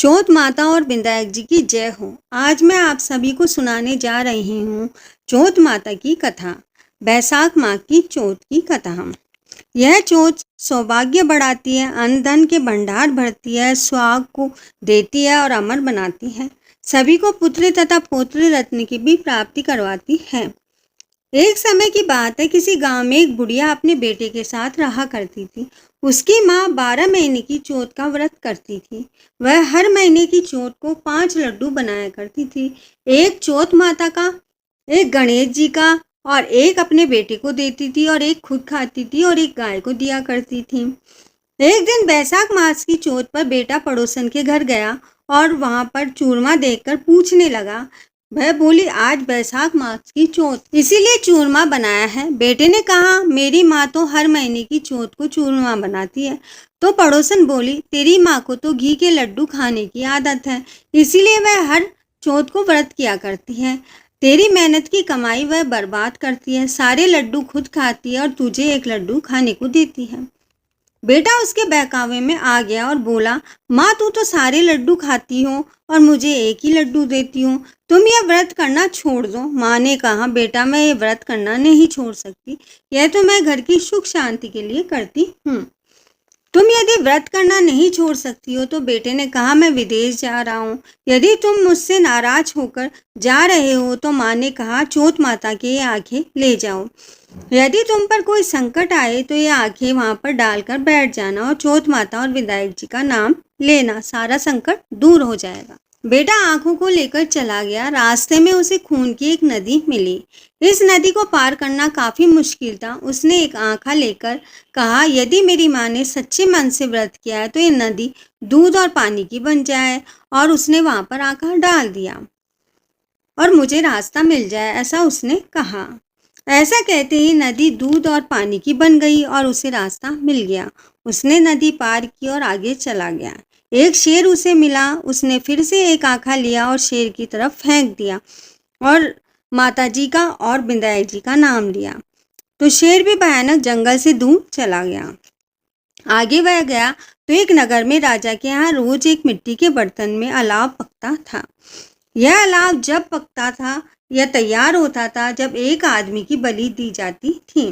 चौथ माता और विनायक जी की जय हो। आज मैं आप सभी को सुनाने जा रही हूँ चौथ माता की कथा। बैसाख माह की चौथ की कथा। यह चौथ सौभाग्य बढ़ाती है, अन्न धन के भंडार भरती है, सुहाग को देती है और अमर बनाती है। सभी को पुत्र तथा पौत्र रत्न की भी प्राप्ति करवाती है। एक समय की बात है, किसी गांव में एक बुढ़िया अपने बेटे के साथ रहा करती थी। उसकी माँ 12 महीने की चौथ का व्रत करती थी। वह हर महीने की चौथ को 5 लड्डू बनाया करती थी। एक चौथ माता का, एक गणेश जी का और एक अपने बेटे को देती थी और एक खुद खाती थी और एक गाय को दिया करती थी। एक दिन बैसाख मास की चौथ पर बेटा पड़ोसन के घर गया और वहां पर चूरमा देखकर पूछने लगा। वह बोली, आज बैसाख मास की चौथ इसीलिए चूरमा बनाया है। बेटे ने कहा, मेरी माँ तो हर महीने की चौथ को चूरमा बनाती है। तो पड़ोसन बोली, तेरी माँ को तो घी के लड्डू खाने की आदत है, इसीलिए वह हर चौथ को व्रत किया करती है। तेरी मेहनत की कमाई वह बर्बाद करती है, सारे लड्डू खुद खाती है और तुझे एक लड्डू खाने को देती है। बेटा उसके बहकावे में आ गया और बोला, माँ तू तो सारे लड्डू खाती हो और मुझे एक ही लड्डू देती हो, तुम यह व्रत करना छोड़ दो। माँ ने कहा, बेटा मैं ये व्रत करना नहीं छोड़ सकती, यह तो मैं घर की सुख शांति के लिए करती हूँ। तुम यदि व्रत करना नहीं छोड़ सकती हो तो बेटे ने कहा, मैं विदेश जा रहा हूँ, यदि तुम मुझसे नाराज होकर जा रहे हो तो माँ ने कहा, चौथ माता की ये आंखें ले जाओ। यदि तुम पर कोई संकट आए तो ये आंखें वहां पर डालकर बैठ जाना और चौथ माता और विनायक जी का नाम लेना, सारा संकट दूर हो जाएगा। बेटा आंखों को लेकर चला गया। रास्ते में उसे खून की एक नदी मिली। इस नदी को पार करना काफी मुश्किल था। उसने एक आंखा लेकर कहा, यदि मेरी माँ ने सच्चे मन से व्रत किया है तो ये नदी दूध और पानी की बन जाए। और उसने वहां पर आंखा डाल दिया और मुझे रास्ता मिल जाए, ऐसा उसने कहा। ऐसा कहते ही नदी दूध और पानी की बन गई और उसे रास्ता मिल गया। उसने नदी पार की और आगे चला गया। एक शेर उसे मिला। उसने फिर से एक आंखा लिया और शेर की तरफ फेंक दिया और माता जी का और विनायक जी का नाम लिया। तो शेर भी भयानक जंगल से दूर चला गया। आगे वह गया तो एक नगर में राजा के यहाँ रोज एक मिट्टी के बर्तन में अलाव पकता था। यह अलाव जब पकता था, यह तैयार होता था जब एक आदमी की बलि दी जाती थी।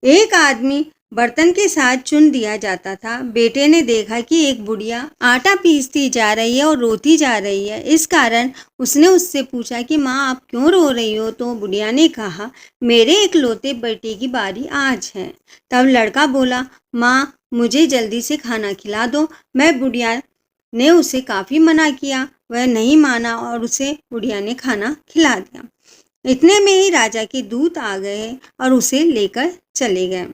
एक आदमी बर्तन के साथ चुन दिया जाता था। बेटे ने देखा कि एक बुढ़िया आटा पीसती जा रही है और रोती जा रही है। इस कारण उसने उससे पूछा कि माँ आप क्यों रो रही हो। तो बुढ़िया ने कहा, मेरे इकलौते बेटे की बारी आज है। तब लड़का बोला, माँ मुझे जल्दी से खाना खिला दो। मैं बुढ़िया ने उसे काफ़ी मना किया, वह नहीं माना और उसे बुढ़िया ने खाना खिला दिया। इतने में ही राजा के दूत आ गए और उसे लेकर चले गए।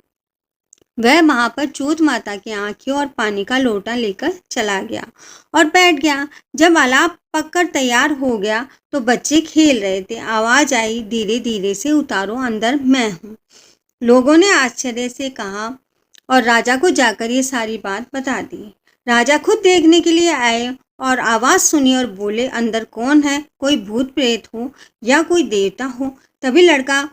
वह वहां पर चौथ माता की आंखें और पानी का लोटा लेकर चला गया और बैठ गया। जब अलाव पककर तैयार हो गया तो बच्चे खेल रहे थे। आवाज आई, धीरे धीरे से उतारो, अंदर मैं हूँ। लोगों ने आश्चर्य से कहा और राजा को जाकर ये सारी बात बता दी। राजा खुद देखने के लिए आए और आवाज़ सुनी और बोले, अंदर कौन है, कोई भूत प्रेत हो या कोई देवता हो। तभी लड़का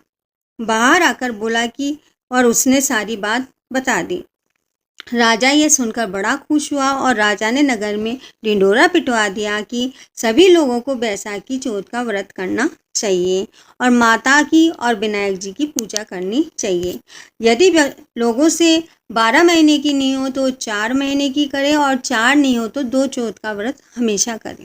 बाहर आकर बोला कि, और उसने सारी बात बता दी। राजा ये सुनकर बड़ा खुश हुआ और राजा ने नगर में ढिंढोरा पिटवा दिया कि सभी लोगों को बैसाखी चौथ का व्रत करना चाहिए और माता की और विनायक जी की पूजा करनी चाहिए। यदि लोगों से 12 महीने की नहीं हो तो 4 महीने की करें और 4 नहीं हो तो 2 चौथ का व्रत हमेशा करें।